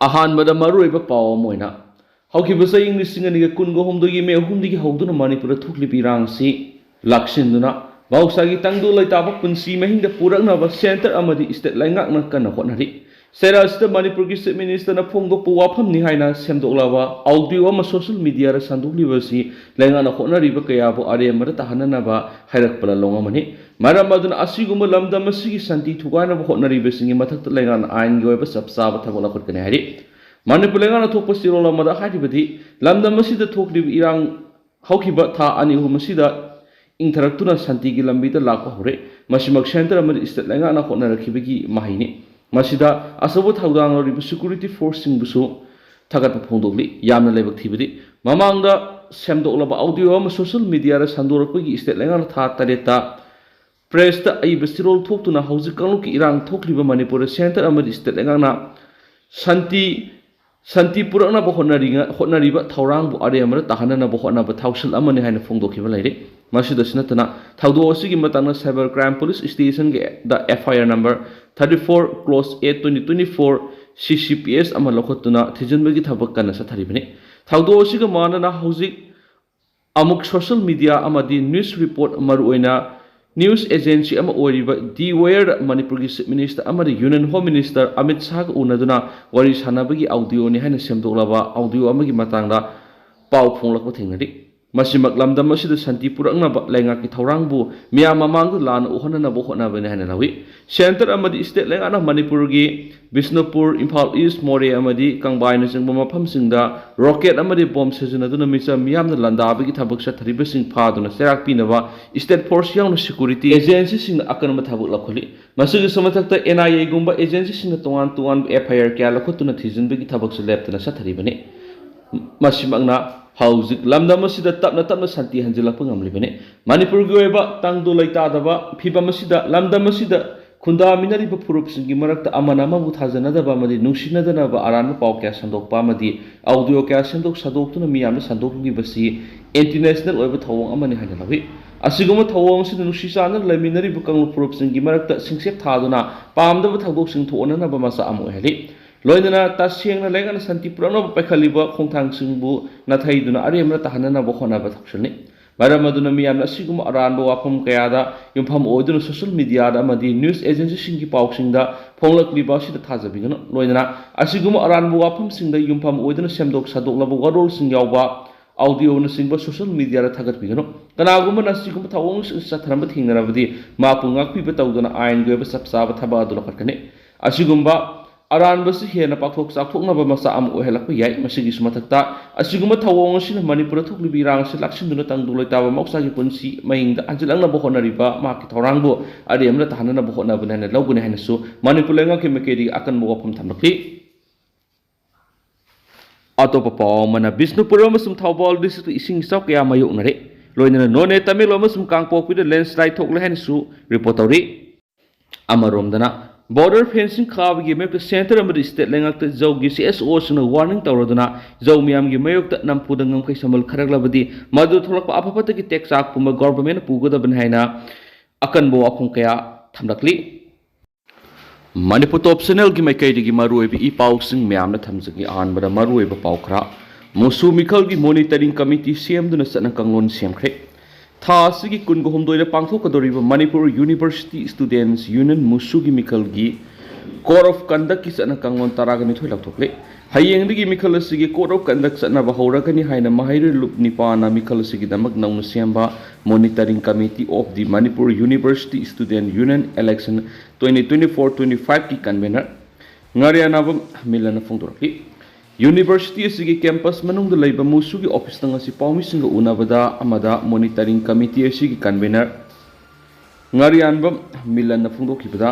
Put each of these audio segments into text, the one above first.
ꯑꯍꯥꯟꯕꯗ ꯃꯔꯨꯑꯣꯏꯕ ꯄꯥꯎ ꯑꯃ ꯑꯣꯏꯅ ꯍꯧꯈꯤꯕ ꯆꯍꯤ 2023ꯒꯤ ꯃꯦ 3ꯗꯒꯤ ꯍꯧꯗꯨꯅ ꯃꯅꯤꯄꯨꯔꯗ ꯊꯣꯛꯂꯤꯕ ꯏꯔꯥꯡꯁꯤ ꯂꯥꯛꯁꯤꯟꯗꯨꯅ ꯃꯍꯧꯁꯥꯒꯤ ꯇꯪꯗꯨ ꯂꯩꯇꯥꯕ ꯄꯨꯟꯁꯤ ꯃꯍꯤꯡꯗ ꯄꯨꯔꯛꯅꯕ ꯁꯦꯟꯇꯔ ꯑꯃꯗꯤ ꯁ꯭ꯇꯦꯠ ꯂꯩꯉꯥꯛꯅ ꯀꯟꯅ ꯍꯣꯠꯅꯔꯤ꯫ ꯆꯩꯔꯥꯛꯁꯤꯗ ꯃꯅꯤꯄꯨꯔꯒꯤ ꯆꯤꯐ ꯃꯤꯅꯤꯁꯇꯔꯅ ꯐꯣꯡꯗꯣꯛꯄ ꯋꯥꯐꯝꯅꯤ ꯍꯥꯏꯅ ꯁꯦꯝꯗꯣꯛꯂꯕ ꯑꯣꯗꯤꯑꯣ ꯑꯃ ꯁꯣꯁꯤꯌꯦꯜ ꯃꯤꯗꯤꯌꯥꯗ ꯁꯟꯗꯣꯛꯂꯤꯕ ꯑꯁꯤ ꯂꯩꯉꯥꯛꯅ ꯍꯣꯠꯅꯔꯤꯕ ꯀꯌꯥꯕꯨ ꯑꯔꯦꯝꯕꯗ ꯇꯥꯍꯟꯅꯅꯕ ꯍꯥꯏꯔꯛꯄ ꯂꯣꯡ ꯑꯃꯅꯤ꯫ ꯃꯔꯝ ꯑꯗꯨꯅ ꯑꯁꯤꯒꯨꯝꯕ ꯂꯝꯗꯝ ꯑꯁꯤꯒꯤ ꯁꯥꯟꯇꯤ ꯊꯨꯒꯥꯏꯅꯕ ꯍꯣꯠꯅꯔꯤꯕꯁꯤꯡꯒꯤ ꯃꯊꯛꯇ ꯂꯩꯉꯥꯛꯅ ꯑꯥꯏꯟꯒꯤ ꯑꯣꯏꯕ ꯆꯞ ꯆꯥꯕ ꯊꯕꯛ ꯂꯧꯈꯠꯀꯅꯤ ꯍꯥꯏꯔꯤ꯫ ꯃꯅꯤꯄꯨꯔ ꯂꯩꯉꯥꯛꯅ ꯊꯣꯛꯄ ꯆꯦꯔꯣꯜ ꯑꯃꯗ ꯍꯥꯏꯔꯤꯕꯗꯤ ꯂꯝꯗꯝ ꯑꯁꯤꯗ ꯊꯣꯛꯂꯤꯕ ꯏꯔꯥꯡ ꯍꯧꯈꯤꯕ ꯊꯥ 2-3 ꯑꯁꯤꯗ ꯏꯪꯊꯔꯛꯇꯨꯅ ꯁꯥꯟꯇꯤꯒꯤ ꯂꯝꯕꯤꯗ ꯂꯥꯛꯄ ꯍꯧꯔꯦ꯫ ꯃꯁꯤꯃꯛ ꯁꯦꯟꯇꯔ ꯑꯃꯗꯤ ꯁ꯭ꯇꯦꯠ ꯂꯩꯉꯥꯛꯅ ꯍꯣꯠꯅꯔꯛꯈꯤꯕꯒꯤ ꯃꯍꯩꯅꯤ꯫ ꯃꯁꯤꯗ ꯑꯆꯧꯕ ꯊꯧꯗꯥꯡ ꯂꯧꯔꯤꯕ ꯁꯦꯀ꯭ꯌꯨꯔꯤꯇꯤ ꯐꯣꯔꯁꯁꯤꯡꯕꯨꯁꯨ ꯊꯥꯒꯠꯄ ꯐꯣꯡꯗꯣꯛꯂꯤ꯫ ꯌꯥꯝꯅ ꯂꯥꯏꯕꯛ ꯊꯤꯕꯗꯤ ꯃꯃꯥꯡꯗ ꯁꯦꯝꯗꯣꯛꯂꯕ ꯑꯣꯗꯤꯑꯣ ꯑꯃ ꯁꯣꯁꯤꯌꯦꯜ ꯃꯤꯗꯤꯌꯥꯗ ꯁꯟꯗꯣꯔꯛꯄꯒꯤ ꯁ꯭ꯇꯦꯠ ꯂꯩꯉꯥꯛꯅ ꯊꯥ 7ꯇ ꯄ꯭ꯔꯦꯁꯇ ꯑꯏꯕ ꯆꯦꯔꯣꯜ ꯊꯣꯛꯇꯨꯅ ꯍꯧꯖꯤꯛ ꯀꯥꯡꯂꯨꯞꯀꯤ ꯏꯔꯥꯡ ꯊꯣꯛꯂꯤꯕ ꯃꯅꯤꯄꯨꯔꯗ ꯁꯦꯟꯇꯔ ꯑꯃꯗꯤ ꯁ꯭ꯇꯦꯠ ꯂꯩꯉꯥꯛꯅ ꯁꯥꯟꯇꯤ ꯄꯨꯔꯛꯅꯕ ꯍꯣꯠꯅꯔꯤꯕ ꯊꯧꯔꯥꯡꯕꯨ ꯑꯔꯦꯝꯕꯗ ꯇꯥꯍꯟꯅꯅꯕ ꯍꯣꯠꯅꯕ ꯊꯧꯁꯤꯜ ꯑꯃꯅꯤ ꯍꯥꯏꯅ ꯐꯣꯡꯗꯣꯛꯈꯤꯕ ꯂꯩꯔꯤ꯫ ꯃꯁꯤꯗꯁꯨ ꯅꯠꯇꯅ ꯊꯧꯗꯣꯛ ꯑꯁꯤꯒꯤ ꯃꯇꯥꯡꯗ ꯁꯥꯏꯕꯔ ꯀ꯭ꯔꯥꯏꯝ ꯄꯨꯂꯤꯁ ꯁ꯭ꯇꯦꯁꯟꯒꯤ FIR ꯅꯝꯕꯔ 34/8/2024 CCPS ꯑꯃ ꯂꯧꯈꯠꯇꯨꯅ ꯊꯤꯖꯤꯟꯕꯒꯤ ꯊꯕꯛ ꯀꯟꯅ ꯆꯠꯊꯔꯤꯕꯅꯤ꯫ ꯊꯧꯗꯣꯛ ꯑꯁꯤꯒ ꯃꯥꯟꯅꯅ ꯍꯧꯖꯤꯛ ꯑꯃꯨꯛ ꯁꯣꯁꯤꯌꯦꯜ ꯃꯤꯗꯤꯌꯥ ꯑꯃꯗꯤ ꯅ꯭ꯌꯨꯁ ꯔꯤꯄꯣꯔꯠ ꯃꯔꯨꯑꯣꯏꯅ ꯅ꯭ꯌꯨꯁ ꯑꯦꯖꯦꯟꯁꯤ ꯑꯃ ꯑꯣꯏꯔꯤꯕ ꯗꯤ ꯋꯦꯌꯔꯗ ꯃꯅꯤꯄꯨꯔꯒꯤ ꯆꯤꯐ ꯃꯤꯅꯤꯁꯇꯔ ꯑꯃꯗꯤ ꯌꯨꯅꯤꯌꯟ ꯍꯣꯝ ꯃꯤꯅꯤꯁꯇꯔ ꯑꯃꯤꯠ ꯁꯥꯍꯒ ꯎꯅꯗꯨꯅ ꯋꯥꯔꯤ ꯁꯥꯟꯅꯕꯒꯤ ꯑꯣꯗꯤꯑꯣꯅꯤ ꯍꯥꯏꯅ ꯁꯦꯝꯗꯣꯛꯂꯕ ꯑꯣꯗꯤꯑꯣ ꯑꯃꯒꯤ ꯃꯇꯥꯡꯗ ꯄꯥꯎ ꯐꯣꯡꯂꯛꯄ ꯊꯦꯡꯅꯔꯤ꯫ ꯃꯁꯤꯃꯛ ꯂꯝꯗꯝ ꯑꯁꯤꯗ ꯁꯥꯟꯇꯤ ꯄꯨꯔꯛꯅꯕ ꯂꯩꯉꯥꯛꯀꯤ ꯊꯧꯔꯥꯡꯕꯨ ꯃꯤꯌꯥꯝ ꯃꯃꯥꯡꯗ ꯂꯥꯟꯅ ꯎꯍꯟꯅꯅꯕ ꯍꯣꯠꯅꯕꯅꯤ ꯍꯥꯏꯅ ꯂꯧꯏ꯫ ꯁꯦꯟꯇꯔ ꯑꯃꯗꯤ ꯁ꯭ꯇꯦꯠ ꯂꯩꯉꯥꯛꯅ ꯃꯅꯤꯄꯨꯔꯒꯤ ꯕꯤꯁꯅꯨꯄꯨꯔ, ꯏꯝꯐꯥꯜ ꯏꯁ, ꯃꯣꯔꯦ ꯑꯃꯗꯤ ꯀꯪꯕꯥꯏꯅꯆꯤꯡꯕ ꯃꯐꯝꯁꯤꯡꯗ ꯔꯣꯀꯦꯠ ꯑꯃꯗꯤ ꯕꯣꯝ ꯁꯤꯖꯤꯟꯅꯗꯨꯅ ꯃꯤꯆꯝ ꯃꯤꯌꯥꯝꯅ ꯂꯥꯟꯗꯥꯕꯒꯤ ꯊꯕꯛ ꯆꯠꯊꯔꯤꯕꯁꯤꯡ ꯐꯥꯗꯨꯅ ꯆꯩꯔꯥꯛ ꯄꯤꯅꯕ ꯁ꯭ꯇꯦꯠ ꯐꯣꯔꯁ ꯌꯥꯎꯅ ꯁꯦꯀ꯭ꯌꯨꯔꯤꯇꯤ ꯑꯦꯖꯦꯟꯁꯤꯁꯤꯡꯅ ꯑꯀꯟꯕ ꯊꯕꯛ ꯂꯧꯈꯠꯂꯤ꯫ ꯃꯁꯤꯒꯤꯁꯨ ꯃꯊꯛꯇ NIA-ꯒꯨꯝꯕ ꯑꯦꯖꯦꯟꯁꯤꯁꯤꯡꯅ ꯇꯣꯉꯥꯟ ꯇꯣꯉꯥꯟꯕ FIR ꯀꯌꯥ ꯂꯧꯈꯠꯇꯨꯅ ꯊꯤꯖꯤꯟꯕꯒꯤ ꯊꯕꯛꯁꯨ ꯂꯦꯞꯇꯅ ꯆꯠꯊꯔꯤꯕꯅꯤ꯫ ꯃꯁꯤꯃꯛꯅ ꯍꯧꯖꯤꯛ ꯂꯝꯗꯝ ꯑꯁꯤꯗ ꯇꯞꯅ ꯇꯞꯅ ꯁꯥꯟꯇꯤ ꯍꯟꯖꯤꯜꯂꯛꯄ ꯉꯝꯂꯤꯕꯅꯤ꯫ ꯃꯅꯤꯄꯨꯔꯒꯤ ꯑꯣꯏꯕ ꯇꯪꯗꯨ ꯂꯩꯇꯥꯗꯕ ꯐꯤꯚꯝ ꯑꯁꯤꯗ ꯂꯝꯗꯝ ꯑꯁꯤꯗ ꯈꯨꯟꯗꯥꯃꯤꯟꯅꯔꯤꯕ ꯐꯨꯔꯨꯞꯁꯤꯡꯒꯤ ꯃꯔꯛꯇ ꯑꯃꯅ ꯑꯃꯕꯨ ꯊꯥꯖꯅꯗꯕ ꯑꯃꯗꯤ ꯅꯨꯡꯁꯤꯅꯗꯅꯕ ꯑꯔꯥꯟꯕ ꯄꯥꯎ ꯀꯌꯥ ꯁꯟꯗꯣꯛꯄ ꯑꯃꯗꯤ ꯑꯣꯗꯤꯑꯣ ꯀꯌꯥ ꯁꯟꯗꯣꯛꯇꯨꯅ ꯃꯤꯌꯥꯝꯗ ꯁꯟꯗꯣꯛꯂꯤꯕꯁꯤ ꯑꯦꯟꯇꯤꯅꯦꯁꯅꯦꯜ ꯑꯣꯏꯕ ꯊꯧꯑꯣꯡ ꯑꯃꯅꯤ ꯍꯥꯏꯅ ꯂꯧꯏ꯫ ꯑꯁꯤꯒꯨꯝꯕ ꯊꯧꯑꯣꯡ ꯑꯁꯤꯅ ꯅꯨꯡꯁꯤ ꯆꯥꯟꯅꯅ ꯂꯩꯃꯤꯟꯅꯔꯤꯕ ꯀꯥꯡꯂꯨꯞ ꯐꯨꯔꯨꯞꯁꯤꯡꯒꯤ ꯃꯔꯛꯇ ꯁꯤꯡꯆꯦꯞ ꯊꯥꯗꯨꯅ ꯄꯥꯝꯗꯕ ꯊꯧꯗꯣꯛꯁꯤꯡ ꯊꯣꯛꯍꯟꯅꯕ ꯃꯆꯥꯛ ꯑꯃ ꯑꯣꯏꯍꯜꯂꯤ꯫ ꯂꯣꯏꯅꯅ ꯇꯁꯦꯡꯅ ꯂꯩꯉꯥꯛꯅ ꯁꯥꯟꯇꯤ ꯄꯨꯔꯛꯅꯕ ꯄꯥꯏꯈꯠꯂꯤꯕ ꯈꯣꯡꯊꯥꯡꯁꯤꯡꯕꯨ ꯅꯥꯊꯩꯗꯨꯅ ꯑꯔꯦꯝꯕꯗ ꯇꯥꯍꯟꯅꯅꯕ ꯍꯣꯠꯅꯕ ꯊꯧꯁꯤꯜꯅꯤ꯫ ꯃꯔꯝ ꯑꯗꯨꯅ ꯃꯤꯌꯥꯝꯅ ꯑꯁꯤꯒꯨꯝꯕ ꯑꯔꯥꯟꯕ ꯋꯥꯐꯝ ꯀꯌꯥꯗ ꯌꯨꯝꯐꯝ ꯑꯣꯏꯗꯨꯅ ꯁꯣꯁꯤꯌꯦꯜ ꯃꯤꯗꯤꯌꯥꯗ ꯑꯃꯗꯤ ꯅ꯭ꯌꯨꯁ ꯑꯦꯖꯦꯟꯁꯤꯁꯤꯡꯒꯤ ꯄꯥꯎꯁꯤꯡꯗ ꯐꯣꯡꯂꯛꯂꯤꯕ ꯑꯁꯤꯗ ꯊꯥꯖꯕꯤꯒꯅꯨ꯫ ꯂꯣꯏꯅꯅ ꯑꯁꯤꯒꯨꯝꯕ ꯑꯔꯥꯟꯕ ꯋꯥꯐꯝꯁꯤꯡꯗ ꯌꯨꯝꯐꯝ ꯑꯣꯏꯗꯨꯅ ꯁꯦꯝꯗꯣꯛ ꯁꯥꯗꯣꯛꯂꯕ ꯋꯥꯔꯣꯜꯁꯤꯡ ꯌꯥꯎꯕ ꯑꯣꯗꯤꯑꯣꯅꯆꯤꯡꯕ ꯁꯣꯁꯤꯌꯦꯜ ꯃꯤꯗꯤꯌꯥꯗ ꯊꯥꯒꯠꯄꯤꯒꯅꯨ꯫ ꯀꯅꯥꯒꯨꯝꯕꯅ ꯑꯁꯤꯒꯨꯝꯕ ꯊꯧꯑꯣꯡꯁꯤꯡ ꯆꯠꯊꯔꯝꯕ ꯊꯦꯡꯅꯔꯕꯗꯤ ꯃꯍꯥꯛꯄꯨ ꯉꯥꯛꯄꯤꯕ ꯇꯧꯗꯨꯅ ꯑꯥꯏꯟꯒꯤ ꯑꯣꯏꯕ ꯆꯞ ꯆꯥꯕ ꯊꯕꯛ ꯑꯗꯨ ꯂꯧꯈꯠꯀꯅꯤ꯫ ꯑꯁꯤꯒꯨꯝꯕ ꯑꯔꯥꯟꯕꯁꯤ ꯍꯦꯟꯅ ꯄꯥꯛꯊꯣꯛ ꯆꯥꯎꯊꯣꯛꯅꯕ ꯃꯆꯥꯛ ꯑꯃ ꯑꯣꯏꯍꯜꯂꯛꯄ ꯌꯥꯏ꯫ ꯃꯁꯤꯒꯤꯁꯨ ꯃꯊꯛꯇ ꯑꯁꯤꯒꯨꯝꯕ ꯊꯧꯑꯣꯡ ꯑꯁꯤꯅ ꯃꯅꯤꯄꯨꯔꯗ ꯊꯣꯛꯂꯤꯕ ꯏꯔꯥꯡ ꯑꯁꯤ ꯂꯥꯛꯁꯤꯟꯗꯨꯅ ꯇꯪꯗꯨ ꯂꯩꯇꯥꯕ ꯃꯍꯧꯁꯥꯒꯤ ꯄꯨꯟꯁꯤ ꯃꯍꯤꯡꯗ ꯍꯟꯖꯤꯜꯂꯛꯅꯕ ꯍꯣꯠꯅꯔꯤꯕ ꯃꯍꯥꯛꯀꯤ ꯊꯧꯔꯥꯡꯕꯨ ꯑꯔꯦꯝꯕꯗ ꯇꯥꯍꯟꯅꯅꯕ ꯍꯣꯠꯅꯕꯅꯤ ꯍꯥꯏꯅ ꯂꯧꯒꯅꯤ ꯍꯥꯏꯅꯁꯨ ꯃꯅꯤꯄꯨꯔ ꯂꯩꯉꯥꯛꯀꯤ ꯃꯥꯏꯀꯩꯗꯒꯤ ꯑꯀꯟꯕ ꯋꯥꯐꯝ ꯊꯝꯂꯛꯂꯤ꯫ ꯑꯇꯣꯞꯄ ꯄꯥꯎ ꯑꯃꯅ ꯕꯤꯁꯅꯨꯄꯨꯔ ꯑꯃꯁꯨꯡ ꯊꯧꯕꯥꯜ ꯗꯤꯁꯇ꯭ꯔꯤꯛꯇ ꯏꯁꯤꯡ ꯏꯆꯥꯎ ꯀꯌꯥ ꯃꯥꯌꯣꯛꯅꯔꯦ꯫ ꯂꯣꯏꯅꯅ ꯅꯣꯅꯦ, ꯇꯃꯦꯡꯂꯣꯡ ꯑꯃꯁꯨꯡ ꯀꯥꯡꯄꯣꯛꯄꯤꯗ ꯂꯦꯟꯁ꯭ꯂꯥꯏꯗ ꯊꯣꯛꯂꯦ ꯍꯥꯏꯅꯁꯨ ꯔꯤꯄꯣꯔꯠ ꯇꯧꯔꯤ꯫ ꯑꯃꯔꯣꯝꯗꯅ ꯕꯣꯔꯗꯔ ꯐꯦꯟꯁꯤꯡ ꯈꯥꯕꯒꯤ ꯃꯥꯌꯣꯛꯇ ꯁꯦꯟꯇꯔ ꯑꯃꯗꯤ ꯁ꯭ꯇꯦꯠ ꯂꯩꯉꯥꯛꯇ ꯖꯧꯒꯤ CSOꯁꯤꯡꯅ ꯋꯥꯔꯅꯤꯡ ꯇꯧꯔꯗꯨꯅ ꯖꯧ ꯃꯤꯌꯥꯝꯒꯤ ꯃꯥꯌꯣꯛꯇ ꯅꯝꯐꯨꯗ ꯉꯝꯈꯩ ꯁꯝꯕꯜ ꯈꯔꯛꯂꯕꯗꯤ ꯃꯗꯨ ꯊꯣꯛꯂꯛꯄ ꯑꯐ-ꯐꯠꯇꯒꯤ ꯇꯦꯛꯆꯥꯛ ꯄꯨꯝꯕ ꯒꯚꯔꯟꯃꯦꯟꯠꯅ ꯄꯨꯒꯗꯕꯅꯤ ꯍꯥꯏꯅ ꯑꯀꯟꯕ ꯋꯥꯐꯝ ꯀꯌꯥ ꯊꯝꯂꯛꯂꯤ꯫ ꯃꯅꯤꯄꯨꯔ ꯇꯣꯞ ꯆꯦꯅꯦꯜꯒꯤ ꯃꯥꯏꯀꯩꯗꯒꯤ ꯃꯔꯨꯑꯣꯏꯕ ꯄꯥꯎꯁꯤꯡ ꯃꯌꯥꯝꯅ ꯊꯝꯖꯒꯦ꯫ ꯑꯍꯥꯟꯕꯗ ꯃꯔꯨꯑꯣꯏꯕ ꯄꯥꯎ ꯈꯔ ꯃꯨꯁꯨ ꯃꯤꯈꯜꯒꯤ ꯃꯣꯅꯤꯇꯔꯤꯡ ꯀꯃꯤꯇꯤ ꯁꯦꯝꯗꯨꯅ ꯆꯠꯅ ꯀꯥꯡꯂꯣꯟ ꯁꯦꯝꯈ꯭ꯔꯦ꯫ ꯊꯥ ꯑꯁꯤꯒꯤ 22ꯗ ꯄꯥꯡꯊꯣꯛꯀꯗꯧꯔꯤꯕ ꯃꯅꯤꯄꯨꯔ ꯌꯨꯅꯤꯚꯔꯁꯤꯇꯤ ꯁ꯭ꯇꯨꯗꯦꯟꯠꯁ ꯌꯨꯅꯤꯌꯟ ꯃꯨꯁꯨꯒꯤ ꯃꯤꯈꯜꯒꯤ ꯀꯣꯗ ꯑꯣꯐ ꯀꯟꯗꯛꯀꯤ ꯆꯠꯅ ꯀꯥꯡꯂꯣꯟ 12 ꯂꯧꯊꯣꯛꯂꯦ꯫ ꯍꯌꯦꯡꯗꯒꯤ ꯃꯤꯈꯜ ꯑꯁꯤꯒꯤ ꯀꯣꯗ ꯑꯣꯐ ꯀꯟꯗꯛ ꯆꯠꯅꯕ ꯍꯧꯔꯒꯅꯤ ꯍꯥꯏꯅ ꯃꯍꯩꯔꯣꯏ ꯂꯨꯞ 9ꯅ ꯃꯤꯈꯜ ꯑꯁꯤꯒꯤꯗꯃꯛ ꯅꯧꯅ ꯁꯦꯝꯕ monitoring committee of the Manipur university student union election 2024-25ꯀꯤ ꯀꯟꯚꯦꯅꯔ ꯉꯥꯔꯤꯌꯥꯅꯥꯕꯝ ꯃꯤꯂꯟꯅ ꯐꯣꯡꯗꯣꯔꯛꯂꯤ꯫ ꯌꯨꯅꯤꯚꯔꯁꯤꯇꯤ ꯑꯁꯤꯒꯤ ꯀꯦꯝꯄꯁ ꯃꯅꯨꯡꯗ ꯂꯩꯕ ꯃꯨꯁꯨꯒꯤ ꯑꯣꯐꯤꯁꯇ ꯉꯁꯤ ꯄꯥꯎꯃꯤꯁꯤꯡꯒ ꯎꯅꯕꯗ ꯑꯃꯗ ꯃꯣꯅꯤꯇꯔꯤꯡ ꯀꯃꯤꯇꯤ ꯑꯁꯤꯒꯤ ꯀꯟꯚꯦꯅꯔ ꯉꯥꯔꯤꯌꯥꯟꯕꯝ ꯃꯤꯂꯟꯅ ꯐꯣꯡꯗꯣꯛꯈꯤꯕꯗ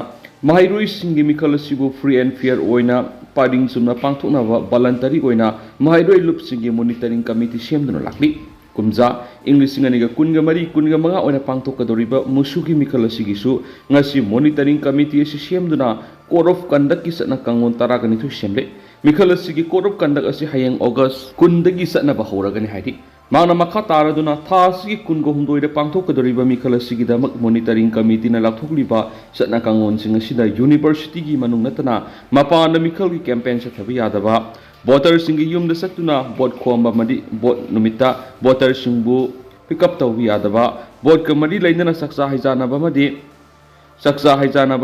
ꯃꯍꯩꯔꯣꯏꯁꯤꯡꯒꯤ ꯃꯤꯈꯜ ꯑꯁꯤꯕꯨ ꯐ꯭ꯔꯤ ꯑꯦꯟड ꯐꯤꯌꯔ ꯑꯣꯏꯅ ꯄꯔꯤꯡ ꯆꯨꯝꯅ ꯄꯥꯡꯊꯣꯛꯅꯕ ꯚꯣꯂꯟꯇꯔꯤ ꯑꯣꯏꯅ ꯃꯍꯩꯔꯣꯏ ꯂꯨꯞꯁꯤꯡꯒꯤ ꯃꯣꯅꯤꯇꯔꯤꯡ ꯀꯃꯤꯇꯤ ꯁꯦꯝꯗꯨꯅ ꯂꯥꯛꯂꯤ꯫ ꯀꯨꯝꯖꯥ ꯏꯪ 2023-25 ꯑꯣꯏꯅ ꯄꯥꯡꯊꯣꯛꯀꯗꯧꯔꯤꯕ ꯃꯨꯁꯨꯒꯤ ꯃꯤꯈꯜ ꯑꯁꯤꯒꯤꯁꯨ ꯉꯁꯤ ꯃꯣꯅꯤꯇꯔꯤꯡ ꯀꯃꯤꯇꯤ ꯑꯁꯤ ꯁꯦꯝꯗꯨꯅ ꯀꯣꯗ ꯑꯣꯐ ꯀꯟꯗꯛꯀꯤ ꯆꯠꯅ ꯀꯥꯡꯂꯣꯟ 12 ꯁꯦꯝꯂꯦ꯫ ꯃꯤꯈꯜ ꯑꯁꯤꯒꯤ ꯀꯣꯗ ꯑꯣꯐ ꯀꯟꯗꯛ ꯑꯁꯤ ꯍꯌꯦꯡ ꯑꯣꯒꯁꯠ 10ꯗꯒꯤ ꯆꯠꯅꯕ ꯍꯧꯔꯒꯅꯤ ꯍꯥꯏꯔꯤ꯫ ꯃꯥꯅ ꯃꯈꯥ ꯇꯥꯔꯗꯨꯅ ꯊꯥ ꯑꯁꯤꯒꯤ ꯀꯨꯟꯒ ꯍꯨꯝꯗꯣꯏꯗ ꯄꯥꯡꯊꯣꯛꯀꯗꯧꯔꯤꯕ ꯃꯤꯈꯜ ꯑꯁꯤꯒꯤꯗꯃꯛ ꯃꯣꯅꯤꯇꯔꯤꯡ ꯀꯃꯤꯇꯤꯅ ꯂꯥꯎꯊꯣꯛꯂꯤꯕ ꯆꯠꯅ ꯀꯥꯡꯂꯣꯟꯁꯤꯡ ꯑꯁꯤꯗ ꯌꯨꯅꯤꯚꯔꯁꯤꯇꯤꯒꯤ ꯃꯅꯨꯡ ꯅꯠꯇꯅ ꯃꯄꯥꯟꯗ ꯃꯤꯈꯜꯒꯤ ꯀꯦꯝꯄꯦꯟ ꯆꯠꯊꯕ ꯌꯥꯗꯕ, ꯚꯣꯇꯔꯁꯤꯡꯒꯤ ꯌꯨꯝꯗ ꯆꯠꯇꯨꯅ ꯚꯣꯠ ꯈꯣꯝꯕ ꯑꯃꯗꯤ ꯚꯣꯠ ꯅꯨꯃꯤꯠꯇ ꯚꯣꯇꯔꯁꯤꯡꯕꯨ ꯄꯤꯛꯑꯞ ꯇꯧꯕ ꯌꯥꯗꯕ, ꯚꯣꯠꯀ ꯃꯔꯤ ꯂꯩꯅꯅ ꯆꯥꯛꯆꯥ ꯍꯩꯖꯥꯟꯅꯕ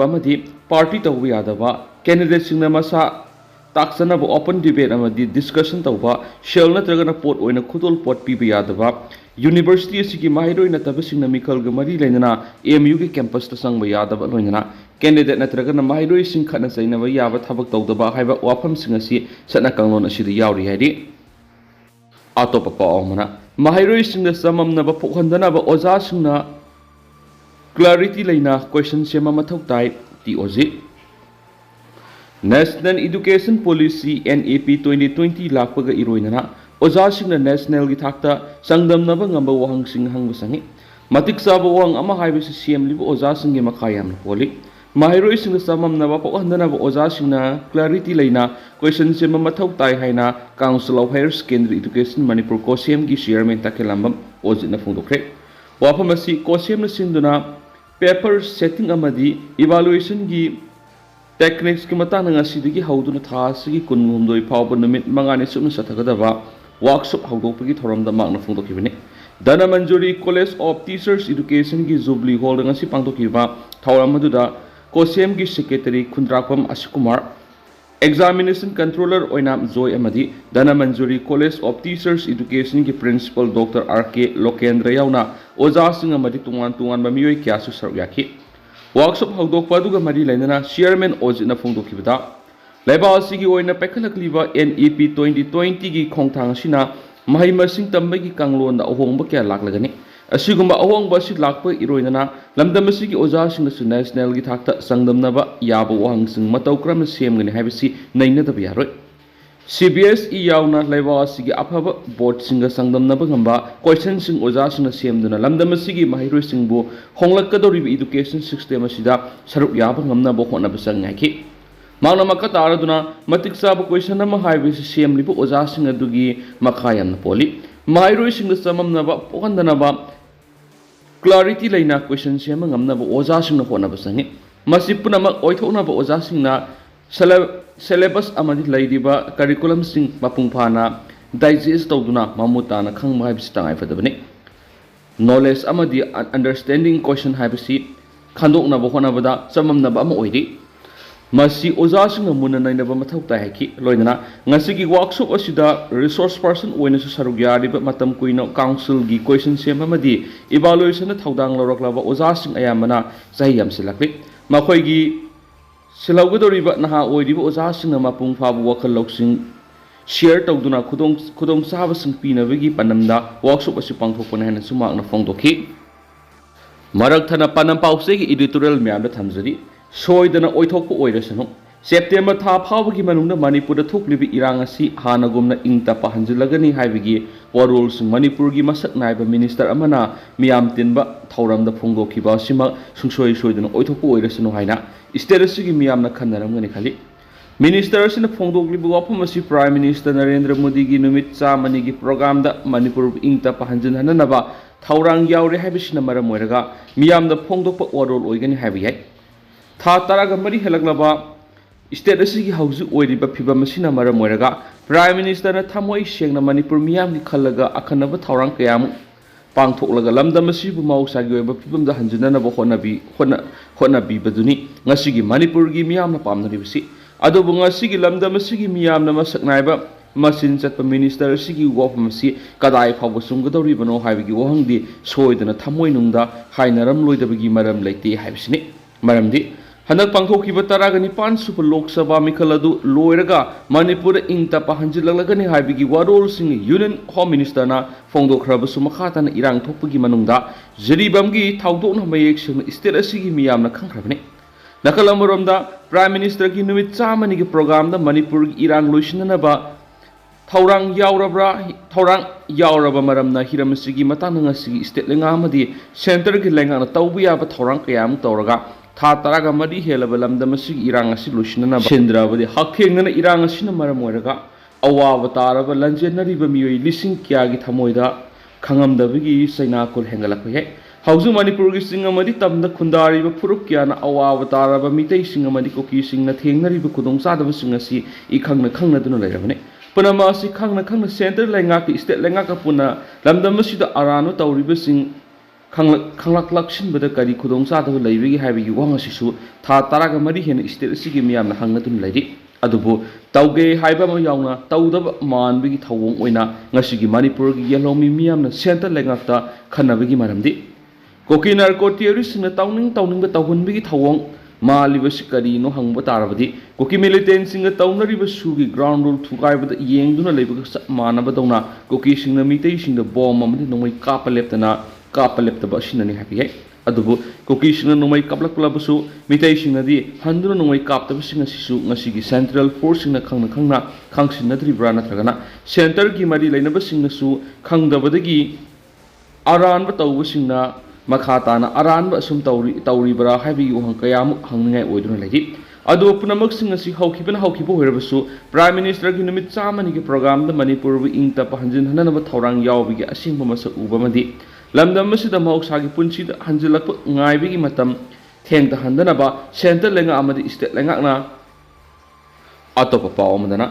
ꯑꯃꯗꯤ ꯄꯥꯔꯇꯤ ꯇꯧꯕ ꯌꯥꯗꯕ, ꯀꯦꯟꯗꯤꯗꯦꯠꯁꯤꯡꯅ ꯃꯁꯥ ꯇꯥꯛꯆꯅꯕ ꯑꯣꯄꯟ ꯗꯤꯕꯦꯠ ꯑꯃꯗꯤ ꯗꯤꯁꯀꯁꯟ ꯇꯧꯕ, ꯁꯦꯜ ꯅꯠꯇ꯭ꯔꯒꯅ ꯄꯣꯠ ꯑꯣꯏꯅ ꯈꯨꯗꯣꯜ ꯄꯣꯠ ꯄꯤꯕ ꯌꯥꯗꯕ, ꯌꯨꯅꯤꯚꯔꯁꯤꯇꯤ ꯑꯁꯤꯒꯤ ꯃꯍꯩꯔꯣꯏ ꯅꯠꯇꯕꯁꯤꯡꯅ ꯃꯤꯈꯜꯒ ꯃꯔꯤ ꯂꯩꯅꯅ MUꯒꯤ ꯀꯦꯝꯄꯁꯇ ꯆꯪꯕ ꯌꯥꯗꯕ, ꯂꯣꯏꯅꯅ ꯀꯦꯟꯗꯤꯗꯦꯠ ꯅꯠꯇ꯭ꯔꯒꯅ ꯃꯍꯩꯔꯣꯏꯁꯤꯡ ꯈꯠꯅ ꯆꯩꯅꯕ ꯌꯥꯕ ꯊꯕꯛ ꯇꯧꯗꯕ ꯍꯥꯏꯕ ꯋꯥꯐꯝꯁꯤꯡ ꯑꯁꯤ ꯆꯠꯅ ꯀꯥꯡꯂꯣꯟ ꯑꯁꯤꯗ ꯌꯥꯎꯔꯤ ꯍꯥꯏꯔꯤ꯫ ꯑꯇꯣꯞꯄ ꯄꯥꯎ ꯑꯃꯅ ꯃꯍꯩꯔꯣꯏꯁꯤꯡꯗ ꯆꯃꯝꯅꯕ ꯄꯣꯛꯍꯟꯗꯅꯕ ꯑꯣꯖꯥꯁꯤꯡꯅ ꯀ꯭ꯂꯥꯔꯤꯇꯤ ꯂꯩꯅ ꯀꯣꯏꯁꯟ ꯁꯦꯝꯕ ꯃꯊꯧ ꯇꯥꯏ꯫ TOG national education policy NEP 2020 ꯂꯥꯛꯄꯒ ꯏꯔꯣꯏꯅꯅ ꯑꯣꯖꯥꯁꯤꯡꯅ ꯅꯦꯁꯅꯦꯜꯒꯤ ꯊꯥꯛꯇ ꯆꯥꯡꯗꯝꯅꯕ ꯉꯝꯕ ꯋꯥꯍꯪꯁꯤꯡ ꯍꯪꯕ ꯆꯪꯏ꯫ ꯃꯇꯤꯛ ꯆꯥꯕ ꯋꯥꯍꯪ ꯑꯃ ꯍꯥꯏꯕꯁꯤ ꯁꯦꯝꯂꯤꯕ ꯑꯣꯖꯥꯁꯤꯡꯒꯤ ꯃꯈꯥ ꯌꯥꯝꯅ ꯄꯣꯜꯂꯤ꯫ ꯃꯍꯩꯔꯣꯏꯁꯤꯡꯗ ꯆꯃꯝꯅꯕ ꯄꯣꯛꯍꯟꯗꯅꯕ ꯑꯣꯖꯥꯁꯤꯡꯅ ꯀ꯭ꯂꯥꯔꯤꯇꯤ ꯂꯩꯅ ꯀꯣꯏꯁꯟ ꯁꯦꯝꯕ ꯃꯊꯧ ꯇꯥꯏ ꯍꯥꯏꯅ council of higher secondary education Manipur ꯀꯣꯁꯦꯝꯒꯤ ꯆꯤꯌꯔꯃꯦꯟ ꯇꯈꯦꯜꯂꯝꯕꯝ ꯑꯣꯖꯤꯠꯅ ꯐꯣꯡꯗꯣꯛꯈ꯭ꯔꯦ꯫ ꯋꯥꯐꯝ ꯑꯁꯤ ꯀꯣꯁꯦꯝꯅ ꯁꯤꯟꯗꯨꯅ ꯄꯦꯄꯔ ꯁꯦꯠꯇꯤꯡ ꯑꯃꯗꯤ ꯏꯚꯥꯂꯨꯑꯦꯁꯟꯒꯤ ꯇꯦꯛꯅꯤꯛꯁꯀꯤ ꯃꯇꯥꯡꯗ ꯉꯁꯤꯗꯒꯤ ꯍꯧꯗꯨꯅ ꯊꯥ ꯑꯁꯤꯒꯤ 12 ꯐꯥꯎꯕ ꯅꯨꯃꯤꯠ 5ꯅꯤ ꯆꯨꯞꯅ ꯆꯠꯊꯒꯗꯕ ꯋꯥꯔꯛꯁꯣꯞ ꯍꯧꯗꯣꯛꯄꯒꯤ ꯊꯧꯔꯝꯗ ꯃꯍꯥꯛꯅ ꯐꯣꯡꯗꯣꯛꯈꯤꯕꯅꯤ꯫ ꯙꯅꯃꯟꯖꯨꯔꯤ ꯀꯣꯂꯦꯖ ꯑꯣꯐ ꯇꯤꯆꯔꯁ ꯏꯗꯨꯀꯦꯁꯟꯒꯤ ꯖꯨꯕꯂꯤ ꯍꯣꯜꯗꯉꯁꯤ ꯄꯥꯡꯊꯣꯛꯈꯤꯕ ꯊꯧꯔꯝ ꯑꯗꯨꯗ ꯀꯣꯁꯦꯝꯒꯤ ꯁꯦꯀ꯭ꯔꯦꯇꯔꯤ ꯈꯨꯟꯗ꯭ꯔꯥꯛꯄꯝ ꯑꯁꯤꯀꯨꯃꯥꯔ, ꯑꯦꯛꯖꯥꯃꯤꯅꯦꯁꯟ ꯀꯟꯇ꯭ꯔꯣꯂꯔ ꯑꯣꯏꯅ ꯖꯣꯏ ꯑꯃꯗꯤ ꯙꯅꯃꯟꯖꯨꯔꯤ ꯀꯣꯂꯦꯖ ꯑꯣꯐ ꯇꯤꯆꯔꯁ ꯏꯗꯨꯀꯦꯁꯟꯒꯤ ꯄ꯭ꯔꯤꯟꯁꯤꯄꯜ ꯗꯣꯛꯇꯔ RK ꯂꯣꯀꯦꯟꯗ꯭ꯔ ꯌꯥꯎꯅ ꯑꯣꯖꯥꯁꯤꯡ ꯑꯃꯗꯤ ꯇꯣꯉꯥꯟ ꯇꯣꯉꯥꯟꯕ ꯃꯤꯑꯣꯏ ꯀꯌꯥꯁꯨ ꯁꯔꯨꯛ ꯌꯥꯈꯤ꯫ ꯋꯥꯔꯛꯁꯣꯞ ꯍꯧꯗꯣꯛꯄ ꯑꯗꯨꯒ ꯃꯔꯤ ꯂꯩꯅꯅ ꯆꯤꯌꯔꯃꯦꯟ ꯑꯣꯖꯤꯠꯅ ꯐꯣꯡꯗꯣꯛꯈꯤꯕꯗ ꯂꯩꯕꯥꯛ ꯑꯁꯤꯒꯤ ꯑꯣꯏꯅ ꯄꯥꯏꯈꯠꯂꯛꯂꯤꯕ NEP 2020ꯒꯤ ꯈꯣꯡꯊꯥꯡ ꯑꯁꯤꯅ ꯃꯍꯩ ꯃꯁꯤꯡ ꯇꯝꯕꯒꯤ ꯀꯥꯡꯂꯣꯟꯗ ꯑꯍꯣꯡꯕ ꯀꯌా ꯂꯥꯛꯂꯒꯅꯤ꯫ ꯑꯁꯤꯒꯨꯝꯕ ꯑꯍꯣꯡꯕ ꯑꯁꯤ ꯂꯥꯛꯄ ꯏꯔꯣꯏꯅꯅ ꯂꯝꯗꯝ ꯑꯁꯤꯒꯤ ꯑꯣꯖꯥꯁꯤꯡꯅꯁꯨ ꯅꯦꯁꯅꯦꯜꯒꯤ ꯊꯥꯛꯇ ꯆꯥꯡꯗꯝꯅꯕ ꯌꯥꯕ ꯋꯥꯍꯪꯁꯤꯡ ꯃꯇꯧ ꯀꯔꯝꯅ ꯁꯦꯝꯒꯅꯤ ꯍꯥꯏꯕꯁꯤ नैꯅꯗꯕ ꯌꯥꯔꯣꯏ꯫ CBSE यावना लेबा असिगी अफब बोर्डसिंग संगदमनब ngamba क्वेश्चनसिंग ओजासिंग सेमदुना लमदम असिगी mahiroi-singbu honglakkadoribi education system asida saruk yaba ngamnaba hotnaba changngaiki mangna makka taraduna matik chaba question ama haibisi semlibu ojasinga adugi makha yamna poli mahiroi-sing chamamnaba pokandanaba clarity laina question sema ngamnaba ojasinga hotnaba changi masi punama oithoknaba ojasinga syllabus amadi lairiba curriculum sing mapung phana digest tawduna mamutana khangma haibisi tangai fadabani knowledge amadi understanding question haibisi khandoknaba honabada chamamnaba ama oiri masi ojasinga munna nainaba mathau tai haki loinana ngasigi workshop asida resource person oina su saruk yariba matam kuina council gi question sem amadi evaluation na thaudang loroklaba ojasing ayamana sahi yamsilakli makhoi सिलौगदोरिबा नहा ओइरिबा ओजासिंग मपुंग फाबु वखल लौसिंग share तौदुना खुदों साबसिंग पीनबगी पनमदा workshop असि पांगथोकपने हन सुमागना फोंदोखि मरक थना पनम पाउसेगी editorial म्यामदा थमजरी सोइदना ओइथोकपो ओइरसनु September था फाबगी मनुंगना मणिपुरदा थोकलिबि इरांग असि हानगुमना इंगतपा हंजिलगनी हाइबगी वरोल्सिंग मणिपुरगी मसक नाइबा minister अमना मियाम तिनबा थौरमदा फोंदोखिबा सिमा सुंसोइ सोइदना ओइथोकपो ओइरसनु हाइना state असि मियामना खन्नरमगनि खाली minister असिना फोंदोकलिबा वाफम असि प्राइम मिनिस्टर नरेंद्र मोदी गी नुमित चामनिगी प्रोग्राम दा मणिपुर इंगतपा हंजिनहननबा थौरांग यावरे हाइबसिना मरम ओइरगा मियामदा फोंदोकपा वरोल ओइगनि हाइबि याइ था तरागा मरि हेलगलबा स्टेट असि हौजु ओइरिबा फिबम असिना मरम ओइरगा प्राइम मिनिस्टर थमोइ सेंगना मणिपुर मियामगी खल्लगा अखनबा थौरांग कयामु पांगथोकलगा लमदम असिबु मौसागी ओइबा फिबमदा हंजिननबा होनबीबदुनी ngasiगी मणिपुरगी मियामना पामनरिबसि अदुबु ngasiगी लमदम असिगी मियामना मसकनाइबा मसिन चतपा मिनिस्टर असिगी वफम असि कदाइ फावबा सुंगदौरिबनो हाइबगी वहंगदी सोइदना थमोइनुंगदा हाइनरम लोइदबगी मरम लैते हाइबसिनि मरमदि हनक पांगथोकिबा 19 सुब लोकसभा मिखल अदु लोइरगा मणिपुर इंगतपा हंजिलगलगनि हाइबगी वारोलसिंग यूनियन होम मिनिस्टरना फोंदोखरबसु मखाताना इरांग थोकपगी मनुंगदा जरीबमगी थाउदोकना मयेकसिंग स्टेट असिगी मियामना खंखरबनि नकल अमरोमदा प्राइम मिनिस्टर की नुमित चामनिगी प्रोग्राम दा मणिपुर इरांग लोइसिननबा थौरांग यावरबा मरमना हिरमसिगी मतांग ngasiगी स्टेट लेंगा अमदी सेंटर की लेंगाना तौबु याबा थौरांग कयाम तौरगा था तरागा मरी हेलबा लमदम असिगी इरांग असि लोइसिननबा सेंद्राबदि हखेंगना इरांग असिना मरम ओइरगा अवाब तारबा लंजेनरिबा मियोइ लिसिंग क्यागी थमोइदा खंगमदबगी सैनाकुल हेंगलप है हौजु मणिपुर की सिंग अमदी तमद खुंदारिब फुरुक क्याना अवाब ताराब मितै सिंग अमदी कोकी सिंग न थेंगनरिब खुदोंग चादब सिंग असि इखंगन खंगनदुन लेरबने पुनमा असि खंगन खंगन सेंटर लेंगा की स्टेट लेंगा का पुना लमदम सिदा अरानो तौरिब सिंग खंगलक लक्सिनबद करी खुदोंग चादब लेबिगी हाबिगी वांग असिसु था ताराग मरि हेन स्टेट असिगी मियामना हंगनदुन लेरि अदुबु तौगे हाइबा म यावना तौदब मानबिगी थौवोंग ओइना ngasiगी मणिपुर की येलोमी मियामना सेंटर लेंगाता खनबगी मरमदि कोकी नार्को टेररिस्ट तौनिंग तौहनबगी थौवोंग मालिबसि करीनो हंगब तारबदि कोकी मिलिटेंट सिंग तौनरिब सुगी ग्राउंड रूल थुगाइबद येंगदुना लेबग मानब दौना कोकी सिंग मितै सिंग बॉम अमदि नोमै कापलेप्तब सिननि हाबियै अदुबु कोकी सिंग नोमै कापलक्लबसु मितै सिंगदि हंदुना नोमै कापतब सिंग सिसु ngasiगी सेंट्रल फोर्स सिंग खंगना खांगसिनद्रिब्रा नत्रगना सेंटर की मरी लेनब सिंगसु खंगदबदगी अरानब तौब सिंगना मखाताना अरानब असुम तौरीबरा हाइबी उहंग कयाम हंगनिंगाय ओइदुना लेरि अदो पुनमक सिंग असि हौखिब होइरबसु प्राइम मिनिस्टर की नुमित चामनि की प्रोग्राम द मणिपुर बु इंग तप हंजिन हननब थौरांग यावबिगी असिंग मस उबमदि लमदम मसिदा मौसागी पुंसिद हंजिलक ngaibigi matam theng ta handanaba centre लेंगा अमदि स्टेट लेंगाना अतोप पाव अमदना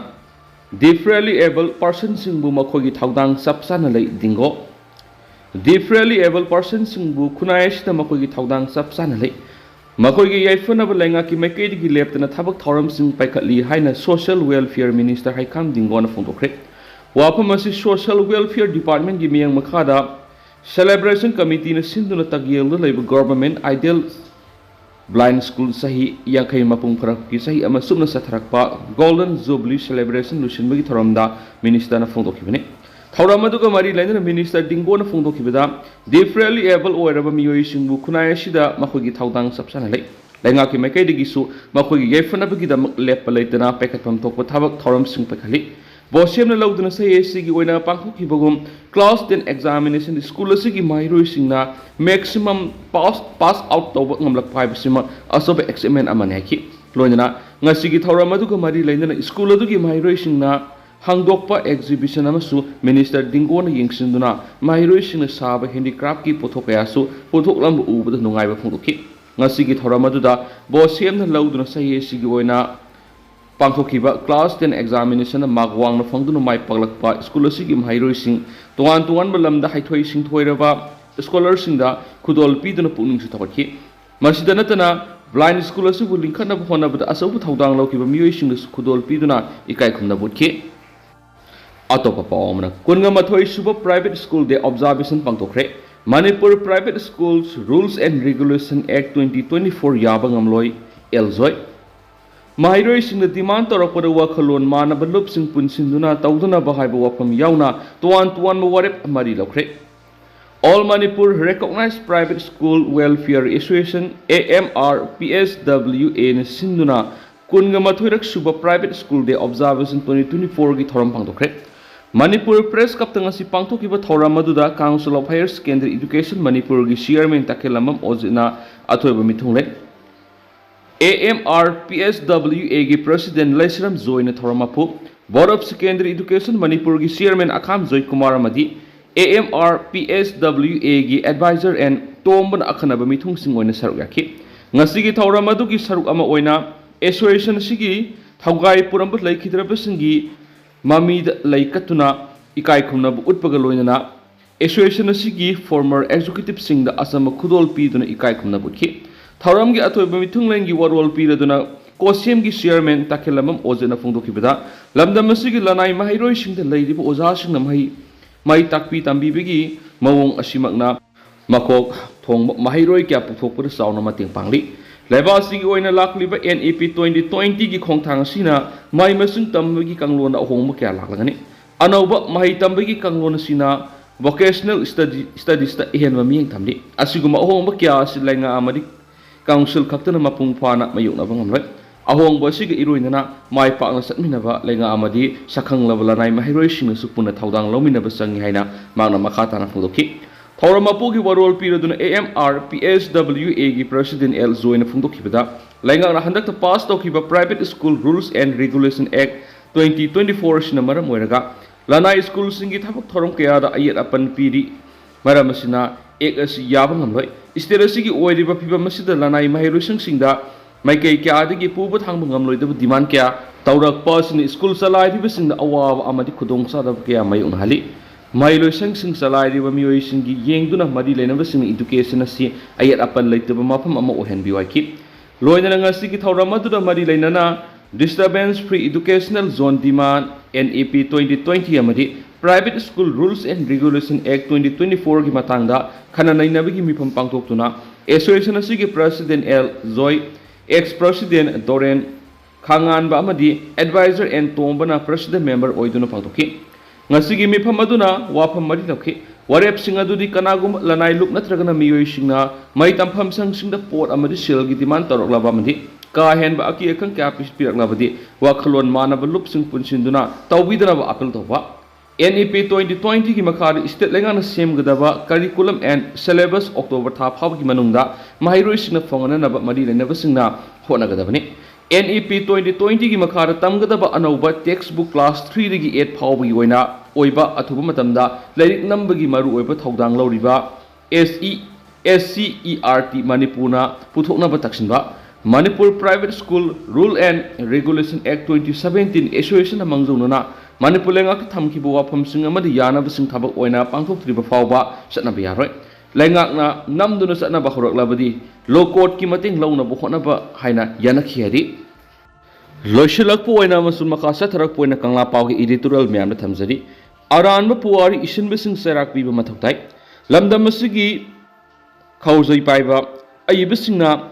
डिफरेंटली एबल पर्सन सिंगबु मखोगी थौदांग सबसाना लै दिंगो डिफरेंटली एबल पर्सन सिंगबु खुनायसिदा मखोगी थौदांग सबसाना लै मखोगी याइफनब लेंगा की मैकेदगी लेप्तना थबक थौरम सिंग पाइखली हाइना सोशल वेलफेयर मिनिस्टर हाइखाम दिंगोना फोंदोखरे वाफम असि सोशल वेलफेयर डिपार्टमेंट की मियंग मखादा सेलिब्रेशन कमिटी ने सिंधुना तगियल लेब गवर्नमेंट आइडियल ब्लाइंड स्कूल सही यांखै मपुंग फरक की सही अमा सुमना सथरकपा गोल्डन जुबली सेलिब्रेशन लुसिनबगी थरमदा मिनिस्टर ना फोंदोखिबने थौरम अदुगा मरी लेना मिनिस्टर दिंगोना फोंदोखिबदा डिफरेंटली एबल ओइरबा मियोइ सिंगबु खुनाय सिदा मखोगी थौदांग सबसाना लै लेंगा की मैकेदगिसु मखोगी येफनबगी दम लेप लेतना पैकटफम थोप थबक थौरम सिंग पैखली बोसेमना लौदना सयेसिगी ओइना पांखोखिबगुम क्लास 10 एग्जामिनेशन स्कूल असिगी माहिरोइ सिंगना मैक्सिमम पास आउट तौब ngamlak पाइबसिमा असोब एक्सपेरिमेंट अमने हाकि लोइना ngasiगी थौरम अदुगा मरी लेना स्कूल अदुगी माहिरोइ सिंगना हांगदोकपा एग्जिबिशन अमसु मिनिस्टर दिंगोना यंगसिंदुना माहिरोइ सिंगना साबा हैंडीक्राफ्ट की पोथोकयासु पोथोकलम उबद नुंगाइबा फोंदोखि ngasiगी थौरम अदुदा बोसेमना लौदना सयेसिगी ओइना पांथोखिबा क्लास 10 एग्जामिनेशन मार्क वांगना फंगदुना माइ पगलकपा स्कूल असिगी माहिरोइ सिंग तोवान बलमदा हाइथोइ सिंग थोइरबा स्कॉलर सिंगदा खुदोल पीदुना पुनिंग सु थवखि मसिदा नतना ब्लाइंड स्कूल असिबु लिंखनब होनबदा असौबु थौदांग लौखिबा मियोइ सिंग खुदोल पीदुना इकाइ खुमना बुटखि अतोप पावमना कुनगा मथोइ सुब प्राइवेट स्कूल डे ऑब्जर्वेशन पांथोखरे Manipur private schools rules and regulation act 2024 याबंगमलोय एलजोय माहिरोइ सिंग डिमांड तौरपद वखलोन मानब लुपसिंग पुनसिंदुना तौदुना बहाइब वफम यावना तुवान वारेप मरी लौखरे all Manipur recognised private school welfare association AMRPSWA ने सिंदुना कुनगा मथोइरक सुब प्राइवेट स्कूल डे ऑब्जर्वेशन 2024 की थौरम पांथोखरे मणिपुर प्रेस कप्तंग असि पांथोखिबा थौरम अदुदा council of higher secondary education Manipur की चेयरमैन ताकेलमम ओजिना अथोइबा मिथुंगले AMRPSWA की प्रेसिडेंट लैसरम जोय ने थौरमफु board of secondary education Manipur की चेयरमैन अखाम जोय कुमार अमदी AMRPSWA की एडवाइजर एंड तोमबन अखनब मिथुंग सिंग ओइना सरुक याखि ngasiगी थौरम अदुगी सरुक अमा ओइना एसोसिएशन सिगी थौगाई पुरंब लैखिद्रबसिंगी ममीद लैकतुना इकाई खुमनब उटपग लोइना एसोसिएशन सिगी फॉर्मर एग्जीक्यूटिव सिंग द असम खुदोल पीदुना इकाई खुमनब उटखि थौरम की अथोइब मिथुंगलेंगी वरोल पीरदुना कोसेम की चेयरमैन ताकेलमम ओजना फोंदोखिबदा लमदम असिगी लनाई माहिरोइ सिंग द लैदिब ओजा सिंग मई ताकपी तंबीबगी मवोंग असिमकना मकोक थोंग माहिरोइ क्या पुथोकपद चावना मतेंग पांगली लेबासिगी ओइना लाखलिबा NEP 2020 की खोंगथांग असिना माइ मसिंग तंबगी कांगलोन अहोंग क्या लागलगनी अनौबा माहि तंबगी कांगलोन असिना वोकेशनल स्टडीज ता इहेन ममियंग थमली असिगुम अहोंग क्या सिलाइंगा अमदि काउंसिल खक्तना मपुंग फाना मयुना बंगमलोय अहोंग बसिगी इरोइनना माइ पाकना सतमिनबा लेंगा अमदि सखंग लबलानाइ माहिरोइ सिंग सुपुना थौदांग लौमिनबा संगी हाइना मांगना मखाताना फोंदोखि थौरम अपुगी वरोल पीरदुना AMRPSWA की प्रेसिडेंट एल जोयना फोंदोखिबदा लेंगा हंदक पास तौखिबा private school rules and regulation act 2024 सिना मरम ओइरगा Lanai school singi thabak thorom kaya da ayat apan piri maram asina ek asi yabang ngamloi state asigi oiriba phibam asida lanai mahiroisang singda maikai kya adagi puba thangba ngamloi da demand kya taurak pasini school salai riba singda awab amadi khudong sadab kya mai unhali mahiroisang sing salai riba mioi singi yengduna mari lenaba sing education asi ayat apan leitaba mafam ama ohen biwaki loina ngasigi thauramadu mari leinana Disturbance Free Educational Zone Demand NEP 2020 amadi Private School Rules and Regulation Act 2024 ki matangda khana nainabigi mifam pangthoktuna association asigi president L Zoy ex-president Doren Khanganba amadi advisor and tombana president member oiduna pangtokhi ngasigi mifam aduna wafam mari lokhi warep sing adudi kanagum lanai luk natragana miyoi singna mai tampham sang singda pot amadi sel gi demand toroklaba amadi ka hen ba aki akang kya pirak labadi wakhalon manaba lup sing punsinduna tawbidana ba apel toba NEP 2020 ki makhar state lengana sem gadaba curriculum and syllabus October tha phab ki manungda mahiroi singna phongana naba mari lenaba singna hona gadabani NEP 2020 ki makhar tam gadaba anauba textbook class 3 digi 8 phab gi oina oiba athuba matamda lairik nambagi maru oiba thodang lawriba SCERT Manipurna puthokna ba taksinba Manipur Private School Rule and Regulation Act 2017 Association among zonuna Manipur lengak thamkibu wafam sing amadi yana basing thabak oina pangthoktriba fawba satna biaroi lengak na namduna satna ba horok labadi law court ki mating launa bo khona ba haina yana khiari loishilak po oina masun makasa tharak poina kangla pawgi editorial myam na thamjari aran ba puari isin basing serak biba mathoktai lamdam asigi khawjai paiba ayibasingna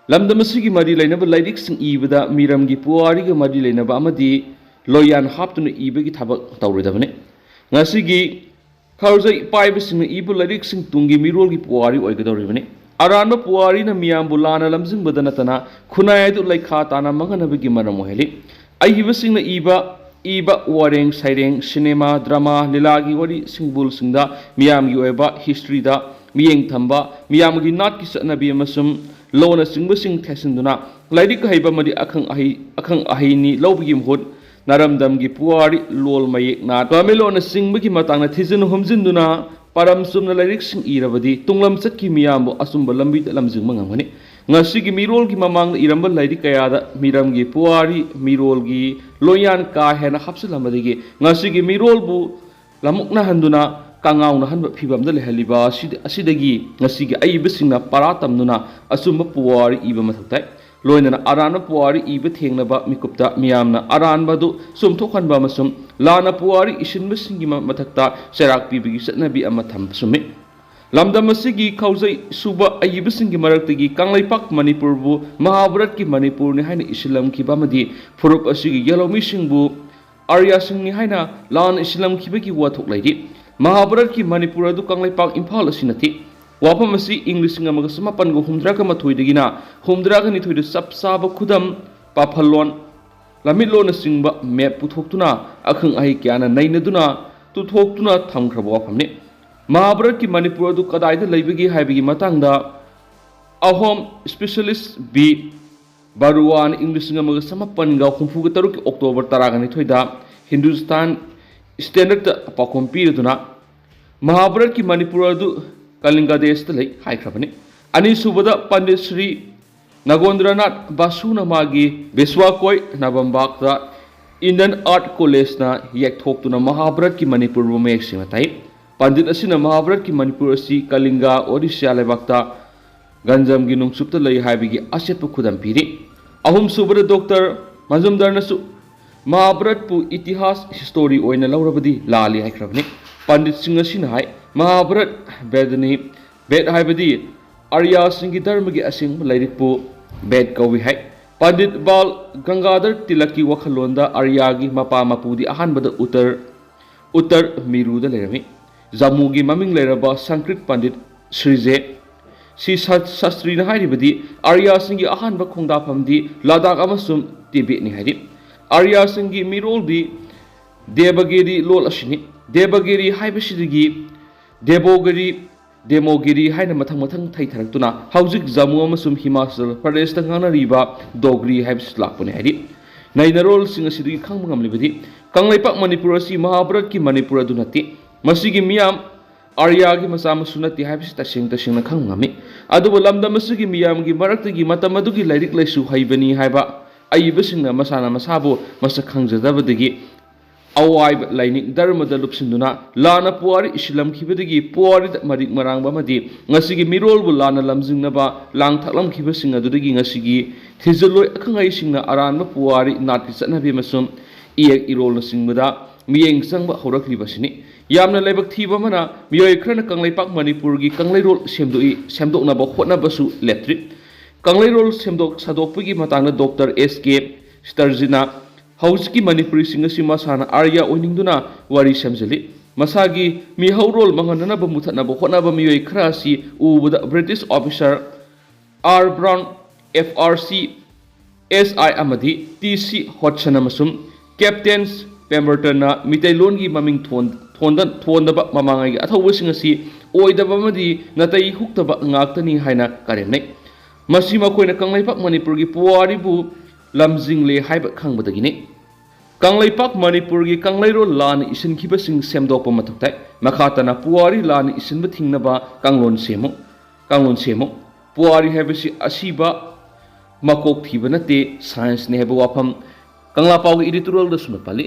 Lamdam asigi mari lainaba lairik sing ibada miramgi puari ga mari lainaba amadi loyan haptuna ibagi thabak tawridabane ngasigi khawjai paiba sing ibu lairik sing tungi mirol gi puari oigadoribane aranba puari na miyam bulana lamjing badana tana khunai du laikha tana manganabagi maram oheli aihiba sing na iba wareng saireng cinema drama lilagi wari singbul singda miyam gi oiba history da miyeng thamba miyam gi nat ki satnabi amasum Lona singbasing thesinduna lairik haiba madi akhang ahi ni lobgi mhut naramdam gi puari lol mayek na tamilona singbagi matang na thizin humjinduna param sumna lairik sing irabadi tunglam chatki miyam asumba lambi lamjing mangangani ngasi gi mirol gi mamang irambal lairik kayada miram gi puari mirol gi loyan ka hena hapsilamadi gi ngasi gi mirol bu lamukna handuna Kangau na hanba phibam da lehaliba asidagi ngasigi aibasingna paratamnuna asumba puwari iba mathaktai loinana arana puwari iba thengnaba mikupta miyamna aranba du sumthokhanba masum lana puwari isinbasingi mathakta serak pibigi satnabi ama tham sumi lamdam asigi khawjai suba ayibasingi maraktagi kanglaipak manipur bu mahabharat ki manipur ni haina islam ki bamadi furup asigi yalomi singbu arya singni haina lan islam ki bagi wathok laidi Mahabharat ki Manipur adu kanglaipak Imphal asinati wafam asi English ngamaga samapan go humdra ka mathoi degina humdra ka ni thoi de sapsaba khudam paphalon lamilon singba map puthoktuna akhang ahi kyana nainaduna tu thoktuna thamkhraba wafamne Mahabharat ki Manipur adu kadaida leibagi haibagi matangda ahom specialist B Baruan English ngamaga samapan ga humfu ga taruk October taraga ni thoida Hindustan Standard pakom piraduna Mahabharat ki Manipur adu Kalinga desh ta lei haikrabani ani subada Pandit Sri Nagondranath Basuna magi Beswakoi Nabambakta Indian Art College na yek thoktuna Mahabharat ki Manipur bu mek singatai Pandit asina Mahabharat ki Manipur asi Kalinga Odisha lebakta ganjam gi nungsupta lei haibigi aset pu khudam piri ahum subada Dr. Mazumdar nasu Mahabharat pu itihas history oina laurabadi lali haikrabani Pandit Singh asina hai Mahabharat bedani bed haibadi Arya Singh dharma gi asing lairik pu bed kawi hai Pandit Bal Gangadhar Tilaki wakhalonda Arya gi mapa mapudi ahanbada uttar miru da lerami Jammu gi maming leraba Sankrit Pandit Srije si sastri na hairibadi Arya Singh gi ahanba khongda phamdi Ladakh amasum Tibet ni hairi Arya Singh gi mirol di Devagiri lol asini Devagiri haibasidigi Demogiri haina mathang thai thaраktuna hauzik Jammu amasum Himachal Pradesh ta ngana riba Dogri haibis lakpone hairi ꯅꯩꯅꯔꯣꯜꯁꯤꯡ ꯑꯁꯤꯗꯒꯤ ꯈꯪꯕ ꯉꯝꯂꯤꯕꯗꯤ ꯀꯪꯂꯩꯄꯥꯛ ꯃꯅꯤꯄꯨꯔ ꯑꯁꯤ ꯃꯍꯥꯚꯥꯔꯠꯀꯤ ꯃꯅꯤꯄꯨꯔ ꯑꯗꯨ ꯅꯠꯇꯦ, ꯃꯁꯤꯒꯤ ꯃꯤꯌꯥꯝ आर्यागी मचा मसु नत्ते हाइबसि तसेंग तसेंगना खंग ngami adubu lamdam asigi miyamgi maraktagi matam adugi lairik laisu haibani haiba aibasingna masana masabu masa khangjadabadagi awai lainik dharmada lupsinduna lana puari islam khibadagi puari marik marangba madi ngasigi mirol bu lana lamjingnaba lang thaklam khibasinga dudagi ngasigi thizuloi akhangai singna aranba puari natki chatnabi masum iek irol singmada miyeng sangba horakhribasini यामना लेबक थीब मना मियोय खरना कंगलैपाक मणिपुर की कंगलैरोल सेमदोकनाबा होटनाबसु लेट्रि कंगलैरोल सेमदोक सादोकपगी मतांगना डॉक्टर एस.के. स्टर्जिना हौजकी मणिपुरी सिंगसी मसाना आर्या ओइनिंगदुना वारी सेमजलि मसागी मिहौरोल मंगननाबा मुथनाबा होटनाबा मियोय खरासी उबदा British officer R Brown F R C. S I. अमदी टी.सी. हॉटसनमसुम कैप्टेन्स पेम्बरटना मितैलोनगी ममिंग थोंदबा ममांगाई अथौबसिंग असि ओइदबमदी नतै हुक्तबा ngaktani haina karenai masi makoina kanglaipak manipur gi puaribu lamjingle haiba khangbadagini kanglaipak manipur gi kanglairo lan isin khibasing semdokpa mathuktai makhatana puari lan isin ba thingnaba kanglon semo puari haibasi asiba makok thiba nate science ne haiba wafam kanglapau editorial da sunapali